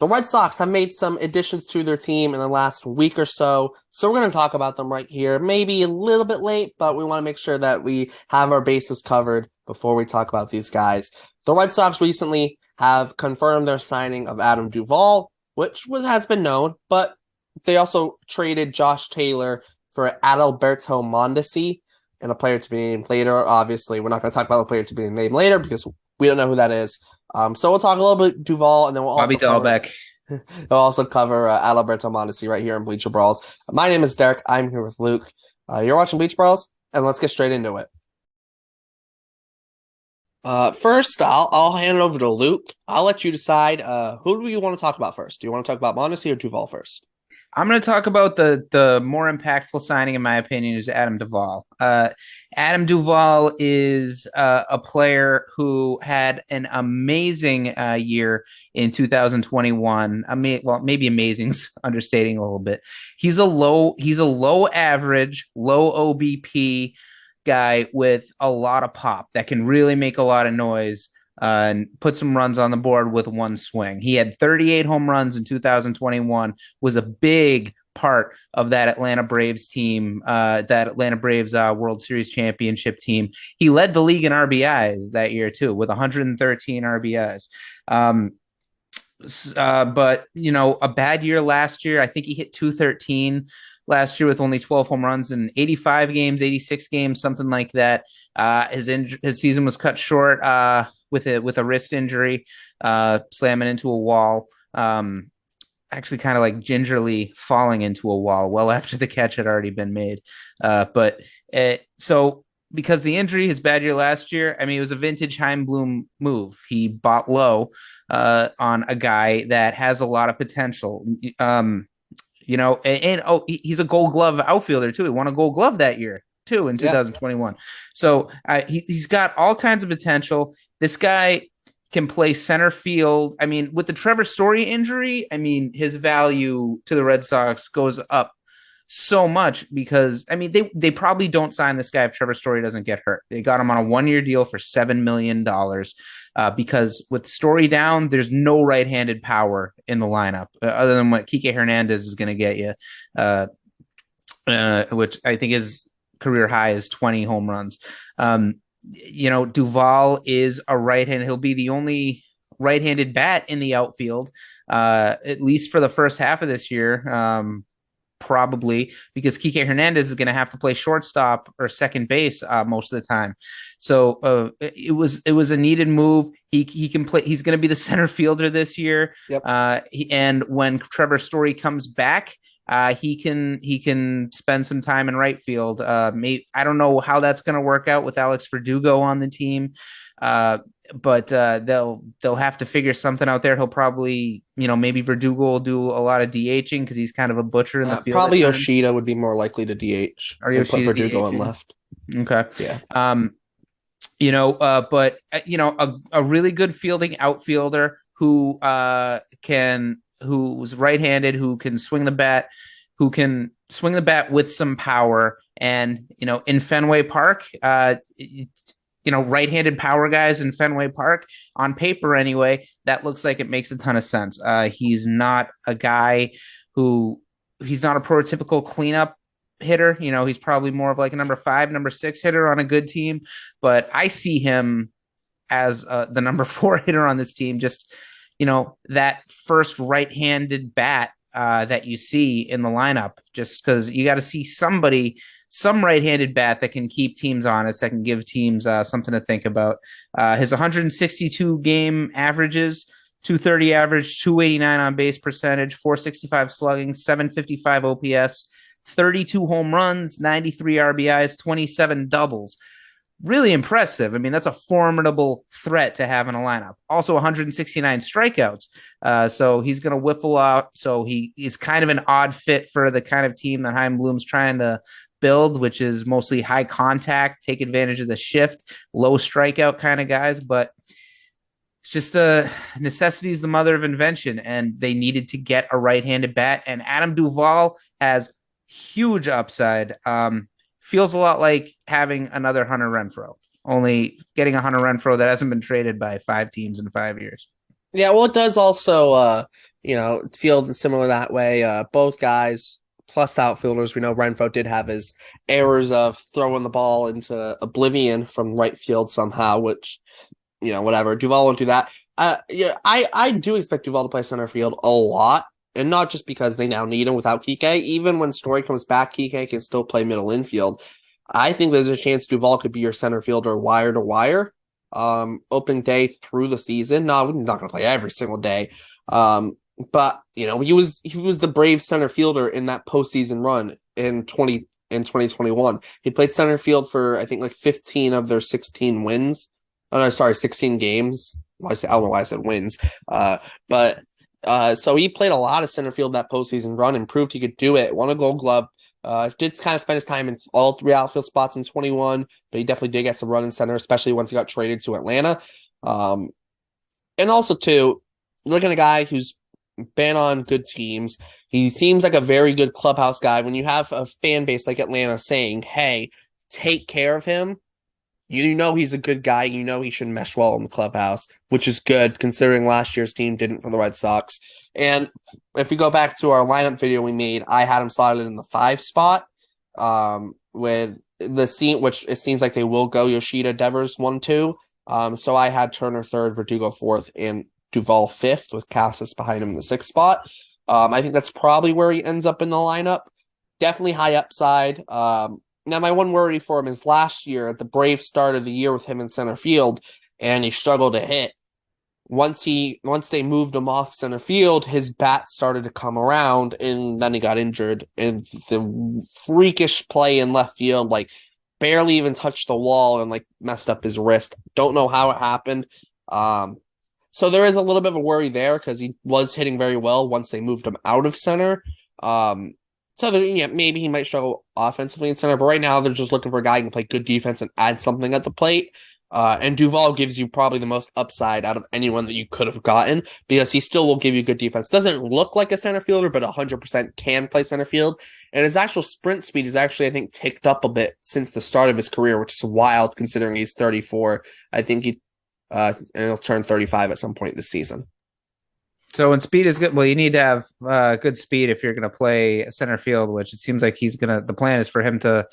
The Red Sox have made some additions to their team in the last week or so we're going to talk about them right here. Maybe a little bit late, but we want to make sure that we have our bases covered before we talk about these guys. The Red Sox recently have confirmed their signing of Adam Duvall, which has been known, but they also traded Josh Taylor for Adalberto Mondesi and a player to be named later. Obviously, we're not going to talk about the player to be named later because we don't know who that is. So we'll talk a little bit Duvall, and then we'll Bobby also cover Dahlbeck. we'll also cover Adalberto Mondesi right here in Bleacher Brawls. My name is Derek. I'm here with Luke. You're watching Bleacher Brawls, and let's get straight into it. First, I'll hand it over to Luke. I'll let you decide. Who do you want to talk about first? Do you want to talk about Mondesi or Duvall first? I'm going to talk about the more impactful signing, in my opinion, is Adam Duvall. Adam Duvall is a player who had an amazing year in 2021. Well, maybe amazing's understating a little bit. He's a low average, low OBP guy with a lot of pop that can really make a lot of noise and put some runs on the board with one swing. He had 38 home runs in 2021, was a big part of that Atlanta Braves team, that Atlanta Braves World Series championship team. He led the league in RBIs that year too, with 113 RBIs. But a bad year last year. I think he hit 213 last year with only 12 home runs in 85 games, 86 games, something like that. His season was cut short with a wrist injury, slamming into a wall. Actually kind of like gingerly falling into a wall well after the catch had already been made. So because the injury, his bad year last year, I mean, it was a vintage Chaim Bloom move. He bought low on a guy that has a lot of potential. He's a Gold Glove outfielder too. He won a Gold Glove that year too in 2021. So he's got all kinds of potential. This guy can play center field. I mean, with the Trevor Story injury, I mean, his value to the Red Sox goes up so much because, I mean, they probably don't sign this guy if Trevor Story doesn't get hurt. They got him on a 1-year deal for $7 million because with Story down, there's no right-handed power in the lineup other than what Kike Hernandez is going to get you, which I think his career high is 20 home runs. Duvall is a right-handed. He'll be the only right-handed bat in the outfield, at least for the first half of this year. Probably because Kike Hernandez is going to have to play shortstop or second base most of the time. So it was a needed move. He can play. He's going to be the center fielder this year. Yep. And when Trevor Story comes back, he can spend some time in right field. I don't know how that's going to work out with Alex Verdugo on the team. But they'll have to figure something out there. He'll probably, maybe Verdugo will do a lot of DHing because he's kind of a butcher in the field. Probably Yoshida would be more likely to DH or and put Yoshida Verdugo DHing. on left. Okay. Yeah. A really good fielding outfielder who's right-handed, who can swing the bat with some power. And, in Fenway Park, right-handed power guys in Fenway Park, on paper anyway, that looks like it makes a ton of sense. He's not a guy he's not a prototypical cleanup hitter. He's probably more of like a number 5, number 6 hitter on a good team, but I see him as the number 4 hitter on this team. Just, that first right-handed bat that you see in the lineup, just because you got to see some right-handed bat that can keep teams honest, that can give teams something to think about. His 162 game averages, 230 average, 289 on base percentage, 465 slugging, 755 OPS, 32 home runs, 93 RBIs, 27 doubles. Really impressive. I mean, that's a formidable threat to have in a lineup. Also 169 strikeouts. So he's going to whiffle out. So he is kind of an odd fit for the kind of team that Chaim Bloom's trying to build, which is mostly high contact, take advantage of the shift, low strikeout kind of guys. But it's just necessity is the mother of invention, and they needed to get a right-handed bat. And Adam Duvall has huge upside. Feels a lot like having another Hunter Renfroe, only getting a Hunter Renfroe that hasn't been traded by 5 teams in 5 years. Yeah, well, it does also, feel similar that way. Both guys plus outfielders. We know Renfroe did have his errors of throwing the ball into oblivion from right field somehow, which, whatever. Duvall won't do that. Yeah, I do expect Duvall to play center field a lot, and not just because they now need him without Kike. Even when Story comes back, Kike can still play middle infield. I think there's a chance Duvall could be your center fielder wire to wire. Opening day through the season. No, we're not gonna play every single day. But he was the Brave center fielder in that postseason run in 2021. He played center field for I think like 15 of their 16 wins. Oh no, sorry, 16 games. I don't know why I said wins. But so he played a lot of center field that postseason run and proved he could do it. Won a Gold Glove. Did kind of spend his time in all three outfield spots in 21, but he definitely did get some run in center, especially once he got traded to Atlanta. Um, and also, too, looking at a guy who's been on good teams, he seems like a very good clubhouse guy. When you have a fan base like Atlanta saying, hey, take care of him, you know he's a good guy. You know he should mesh well in the clubhouse, which is good considering last year's team didn't for the Red Sox. And if we go back to our lineup video we made, I had him slotted in the 5 spot with the scene, which it seems like they will go Yoshida, Devers 1-2. So I had Turner 3rd, Verdugo 4th, and Duvall 5th with Casas behind him in the 6th spot. I think that's probably where he ends up in the lineup. Definitely high upside. Now, my one worry for him is last year at the Braves started the year with him in center field, and he struggled to hit. Once they moved him off center field, his bat started to come around, and then he got injured. And the freakish play in left field, like barely even touched the wall and like messed up his wrist. Don't know how it happened. So there is a little bit of a worry there because he was hitting very well once they moved him out of center. So maybe he might struggle offensively in center, but right now they're just looking for a guy who can play good defense and add something at the plate. And Duvall gives you probably the most upside out of anyone that you could have gotten because he still will give you good defense. Doesn't look like a center fielder, but 100% can play center field. And his actual sprint speed is actually, I think, ticked up a bit since the start of his career, which is wild considering he's 34. I think and he'll turn 35 at some point this season. So when speed is good, well, you need to have good speed if you're going to play center field, which it seems like the plan is for him to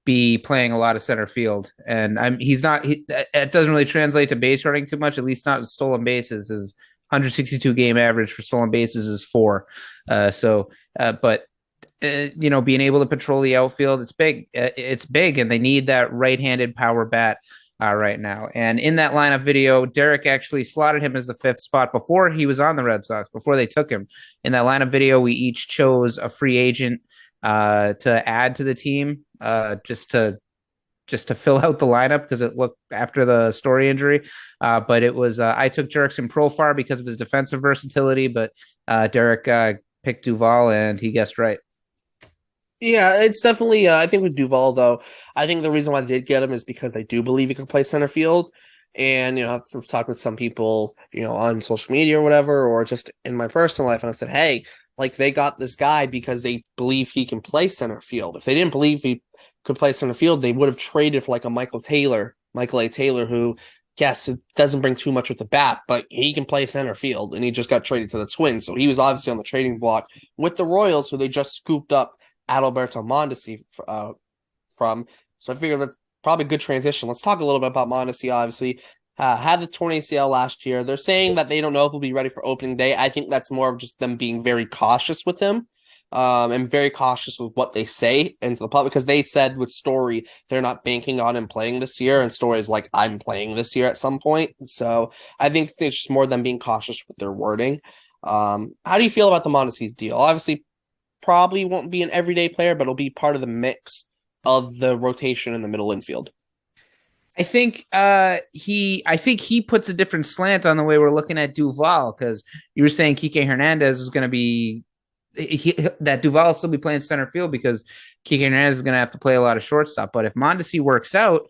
be playing a lot of center field. And he's not, it doesn't really translate to base running too much, at least not with stolen bases. His 162 game average for stolen bases is 4. But being able to patrol the outfield, it's big, and they need that right-handed power bat right now. And in that lineup video, Derrik actually slotted him as the 5th spot before he was on the Red Sox, before they took him. In that lineup video, we each chose a free agent to add to the team just to fill out the lineup because it looked after the Story injury. But it was I took Jurickson Profar because of his defensive versatility, but Derrik picked Duvall, and he guessed right. Yeah, it's definitely. I think with Duvall, though, I think the reason why they did get him is because they do believe he can play center field. And I've talked with some people, on social media or whatever, or just in my personal life, and I said, hey, like they got this guy because they believe he can play center field. If they didn't believe he could play center field, they would have traded for like a Michael A. Taylor, who, yes, it doesn't bring too much with the bat, but he can play center field, and he just got traded to the Twins, so he was obviously on the trading block with the Royals, who they just scooped up Adalberto Mondesi from. So I figured that's probably a good transition. Let's talk a little bit about Mondesi, obviously. Had the torn ACL last year. They're saying that they don't know if he'll be ready for opening day. I think that's more of just them being very cautious with him and very cautious with what they say into the public because they said with Story they're not banking on him playing this year, and Story's like, I'm playing this year at some point. So I think it's just more them being cautious with their wording. How do you feel about the Mondesi's deal? Obviously, probably won't be an everyday player, but it'll be part of the mix of the rotation in the middle infield. I think he puts a different slant on the way we're looking at Duvall, because you were saying Kike Hernandez is going to be that Duvall will still be playing center field because Kike Hernandez is going to have to play a lot of shortstop. But if Mondesi works out,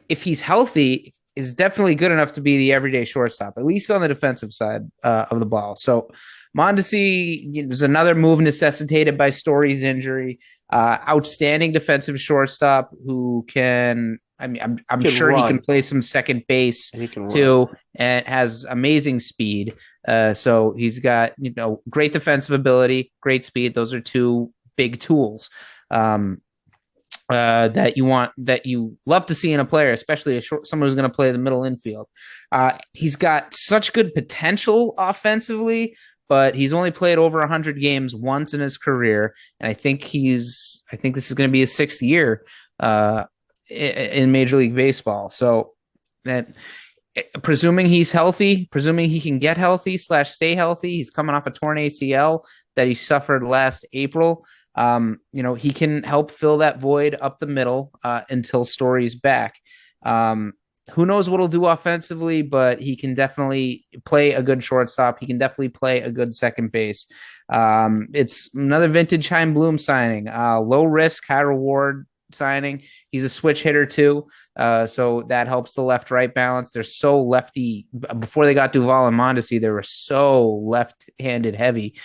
if he's healthy, is definitely good enough to be the everyday shortstop, at least on the defensive side of the ball. So Mondesi was another move necessitated by Story's injury. Outstanding defensive shortstop who can I mean, I'm Can sure he run can play some second base and he can run. too, and has amazing speed. So he's got great defensive ability, great speed. Those are two big tools um, that you love to see in a player, especially someone who's going to play the middle infield. He's got such good potential offensively, but he's only played over 100 games once in his career, and I think this is going to be his sixth year in Major League Baseball. So that. Presuming he's healthy, presuming he can get healthy / stay healthy, he's coming off a torn ACL that he suffered last April. He can help fill that void up the middle until Story's back. Who knows what he'll do offensively, but he can definitely play a good shortstop. He can definitely play a good second base. It's another vintage Chaim Bloom signing, low risk, high reward signing. He's a switch hitter too. So that helps the left-right balance. They're so lefty. Before they got Duvall and Mondesi, they were so left-handed heavy.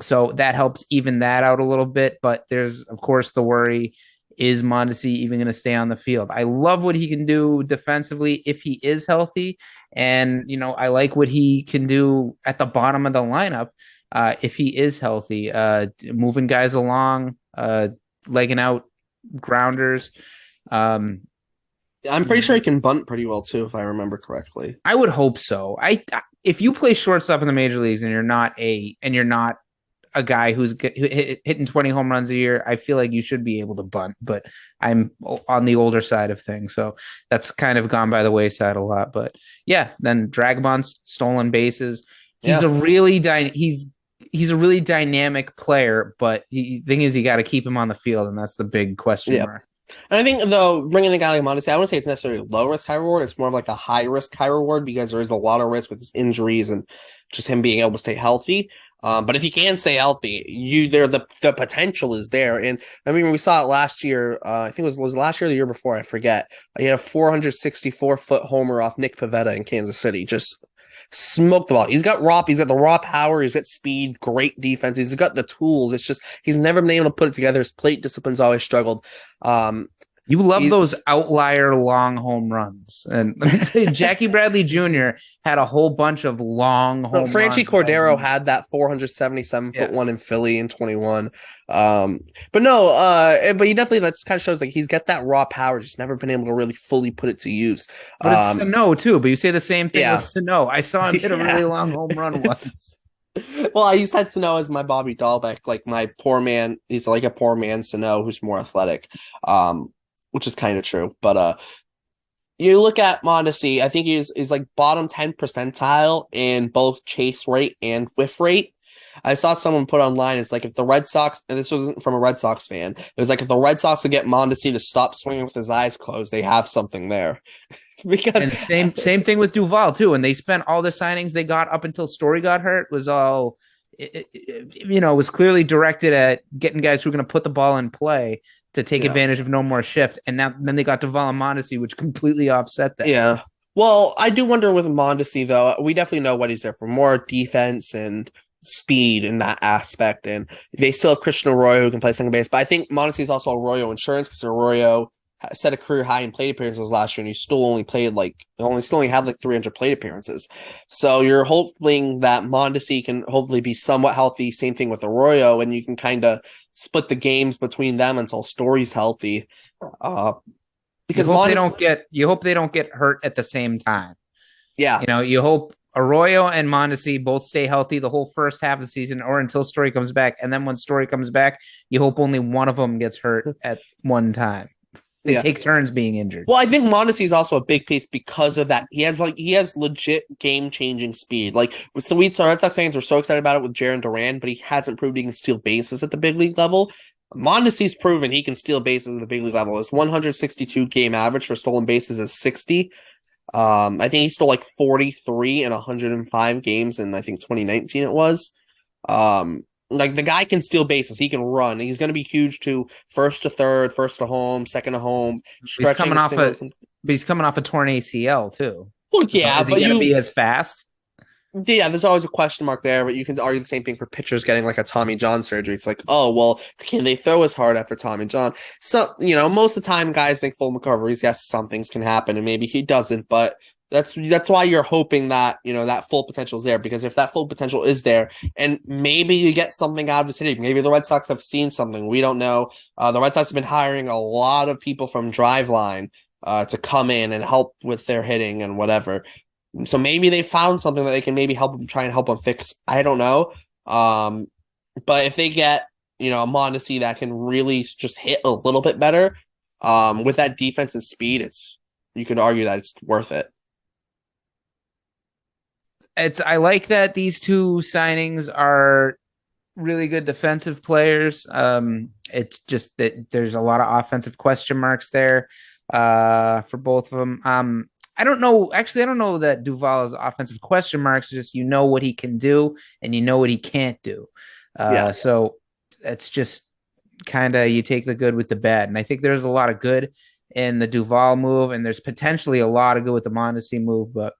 So that helps even that out a little bit. But there's, of course, the worry, is Mondesi even going to stay on the field? I love what he can do defensively if he is healthy. And, I like what he can do at the bottom of the lineup if he is healthy, moving guys along, legging out grounders. I'm pretty sure he can bunt pretty well too, if I remember correctly. I would hope so. If you play shortstop in the major leagues and you're not a guy who's hitting 20 home runs a year, I feel like you should be able to bunt. But I'm on the older side of things, so that's kind of gone by the wayside a lot. But yeah, then drag bunts, stolen bases. He's a really he's a really dynamic player, but the thing is, you got to keep him on the field, and that's the big question mark. And I think, though, bringing a guy like Mondesi, I wouldn't say it's necessarily low risk, high reward. It's more of like a high risk, high reward because there is a lot of risk with his injuries and just him being able to stay healthy. But if he can stay healthy, the potential is there. And I mean, we saw it last year. I think it was last year or the year before. I forget. He had a 464-foot homer off Nick Pivetta in Kansas City. Just smoked the ball. He's got the raw power. He's got speed, great defense. He's got the tools. It's just he's never been able to put it together. His plate discipline's always struggled. You love those outlier long home runs. And let me tell you, Jackie Bradley Jr. had a whole bunch of long home runs. Franchi Cordero had that 477-foot one in Philly in 21. But he definitely, that just kind of shows like he's got that raw power, just never been able to really fully put it to use. But it's Sano too, but you say the same thing with Sano. I saw him hit a really long home run once. Well, I used to Sano as my Bobby Dahlbeck, like my poor man. He's like a poor man Sano who's more athletic. Which is kind of true. But you look at Mondesi, I think he's like bottom 10 percentile in both chase rate and whiff rate. I saw someone put online, it's like if the Red Sox, and this wasn't from a Red Sox fan, it was like if the Red Sox could get Mondesi to stop swinging with his eyes closed, they have something there. Because and same thing with Duvall too. And they spent all the signings they got up until Story got hurt was all, it was clearly directed at getting guys who are going to put the ball in play to take advantage of no more shift. And then they got Duvall and Mondesi, which completely offset that. Yeah. Well, I do wonder with Mondesi, though, we definitely know what he's there for, more defense and speed in that aspect. And they still have Christian Arroyo who can play second base. But I think Mondesi is also Arroyo insurance because Arroyo set a career high in plate appearances last year, and he still only had like 300 plate appearances. So you're hoping that Mondesi can hopefully be somewhat healthy. Same thing with Arroyo, and you can kind of split the games between them until Story's healthy. Because you hope they don't get hurt at the same time. Yeah, you hope Arroyo and Mondesi both stay healthy the whole first half of the season, or until Story comes back. And then when Story comes back, you hope only one of them gets hurt at one time. They take turns being injured. Well, I think Mondesi is also a big piece because of that. He has legit game-changing speed. Like, so Red Sox fans were so excited about it with Jarren Duran, but he hasn't proved he can steal bases at the big league level. Mondesi's proven he can steal bases at the big league level. His 162 game average for stolen bases is 60. I think he stole like 43 in 105 games in, I think, 2019 it was. Like, the guy can steal bases. He can run. He's going to be huge too. First to third, first to home, second to home. He's coming off a torn ACL too. Well, yeah, is he going to be as fast? Yeah, there's always a question mark there, but you can argue the same thing for pitchers getting like a Tommy John surgery. It's like, oh, well, can they throw as hard after Tommy John? So, most of the time guys make full recoveries. Yes, some things can happen and maybe he doesn't, but that's why you're hoping that, that full potential is there, because if that full potential is there and maybe you get something out of the city, maybe the Red Sox have seen something. We don't know. The Red Sox have been hiring a lot of people from Driveline to come in and help with their hitting and whatever. So maybe they found something that they can maybe help them try and help them fix. I don't know. But if they get, a Mondesi that can really just hit a little bit better, with that defense and speed, you could argue that it's worth it. I like that these two signings are really good defensive players. It's just that there's a lot of offensive question marks there for both of them. I don't know. Actually, I don't know that Duvall is offensive question marks. Just what he can do and what he can't do. So it's just kind of you take the good with the bad. And I think there's a lot of good in the Duvall move, and there's potentially a lot of good with the Mondesi move. But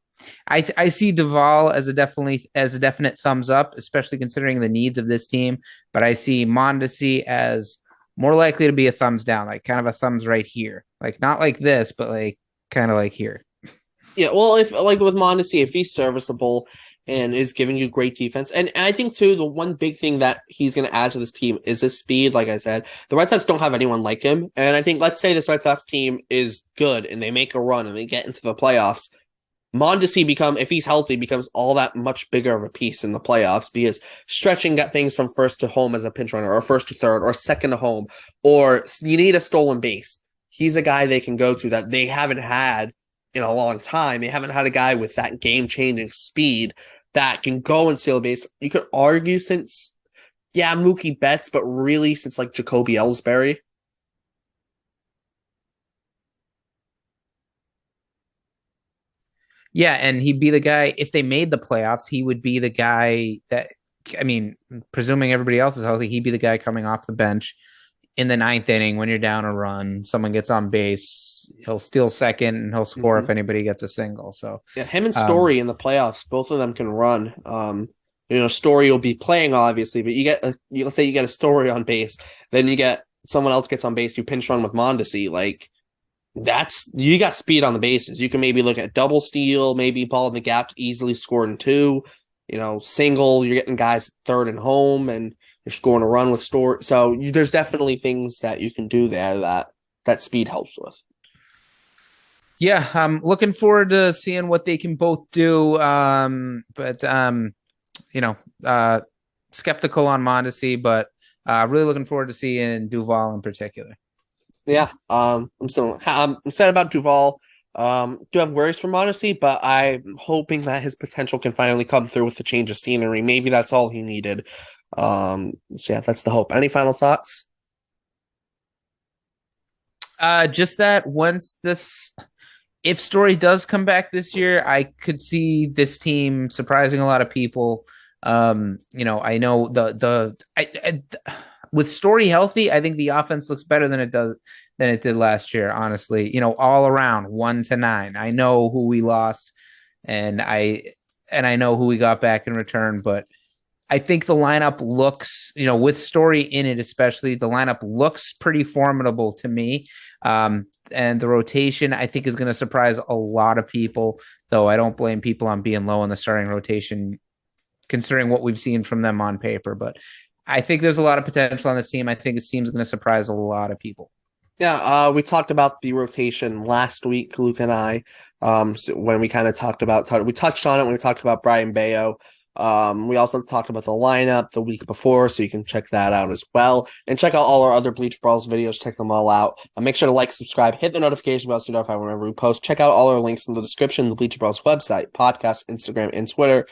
I see Duvall as a definite thumbs up, especially considering the needs of this team. But I see Mondesi as more likely to be a thumbs down, like kind of a thumbs right here, like not like this, but like kind of like here. Yeah, well, if like with Mondesi, if he's serviceable and is giving you great defense, and I think too, the one big thing that he's going to add to this team is his speed. Like I said, the Red Sox don't have anyone like him, and I think let's say this Red Sox team is good and they make a run and they get into the playoffs. Mondesi if he's healthy, becomes all that much bigger of a piece in the playoffs because stretching got things from first to home as a pinch runner, or first to third, or second to home, or you need a stolen base. He's a guy they can go to that they haven't had in a long time. They haven't had a guy with that game-changing speed that can go and steal a base. You could argue since, Mookie Betts, but really since like Jacoby Ellsbury. Yeah, and he'd be the guy, if they made the playoffs, he would be the guy that, I mean, presuming everybody else is healthy, he'd be the guy coming off the bench in the ninth inning when you're down a run, someone gets on base, he'll steal second and he'll score if anybody gets a single. So yeah, him and Story in the playoffs, both of them can run. Story will be playing obviously, but let's say you get a Story on base, then you get someone else gets on base, you pinch run with Mondesi, like you got speed on the bases. You can maybe look at double steal, maybe ball in the gap, easily scoring two, single, you're getting guys third and home and you're scoring a run with Story. So there's definitely things that you can do there that speed helps with. Yeah, I'm looking forward to seeing what they can both do. Skeptical on Mondesi, but really looking forward to seeing Duvall in particular. Yeah, I'm sad about Duvall. Do have worries for Mondesi, but I'm hoping that his potential can finally come through with the change of scenery. Maybe that's all he needed. That's the hope. Any final thoughts? Just that if Story does come back this year, I could see this team surprising a lot of people. I know with Story healthy, I think the offense looks better than it did last year. Honestly, all around 1-9. I know who we lost, and I know who we got back in return. But I think the lineup looks, with Story in it, especially the lineup looks pretty formidable to me. And the rotation, I think, is going to surprise a lot of people. Though I don't blame people on being low in the starting rotation, considering what we've seen from them on paper. But I think there's a lot of potential on this team. I think this team's going to surprise a lot of people. Yeah, we talked about the rotation last week, Luke and I. So when we kind of we touched on it when we talked about Brian Bayo. We also talked about the lineup the week before, so you can check that out as well. And check out all our other Bleacher Brawls videos. Check them all out. Make sure to like, subscribe, hit the notification bell to be notified whenever we post. Check out all our links in the description, the Bleacher Brawls website, podcast, Instagram, and Twitter,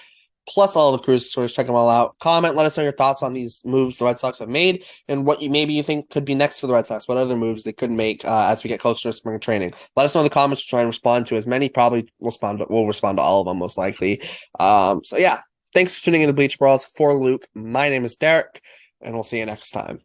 plus all the cruise stories. Check them all out. Comment, let us know your thoughts on these moves the Red Sox have made and what you think could be next for the Red Sox. What other moves they could make as we get closer to spring training. Let us know in the comments. We'll try and respond to as many. Probably we'll respond to all of them most likely. So yeah. Thanks for tuning in to Bleacher Brawls. For Luke, my name is Derek, and we'll see you next time.